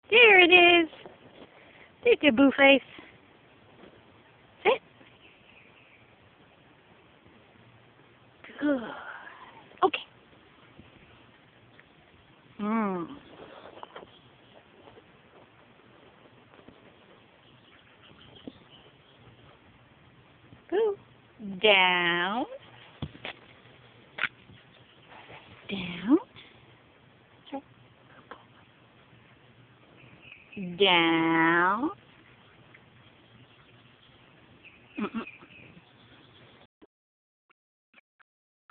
There it is. There's your boo face. Sit. Good. Okay. Boo. Down. Down. Down.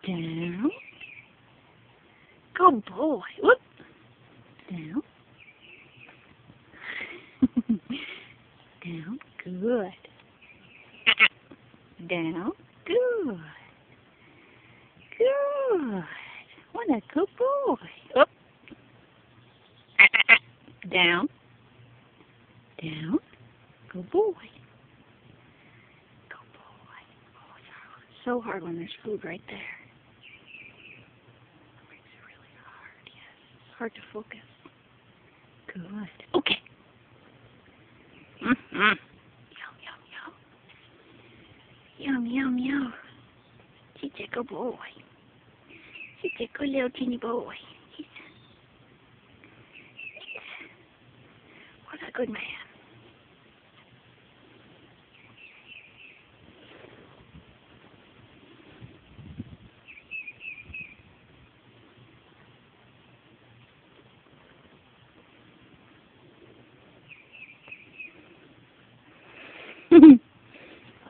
Down. Good boy. Whoop. Down. Down. Good. Down. Good. Good. What a good boy. Up. Down. Down. Good boy. Good boy. Oh, it's so hard when there's food right there. It makes it really hard, yes. It's hard to focus. Good. Okay. Yum, yum, yum. Yum, yum, yum. He's a good boy. He's a good little teeny boy. What a good man.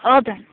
All done.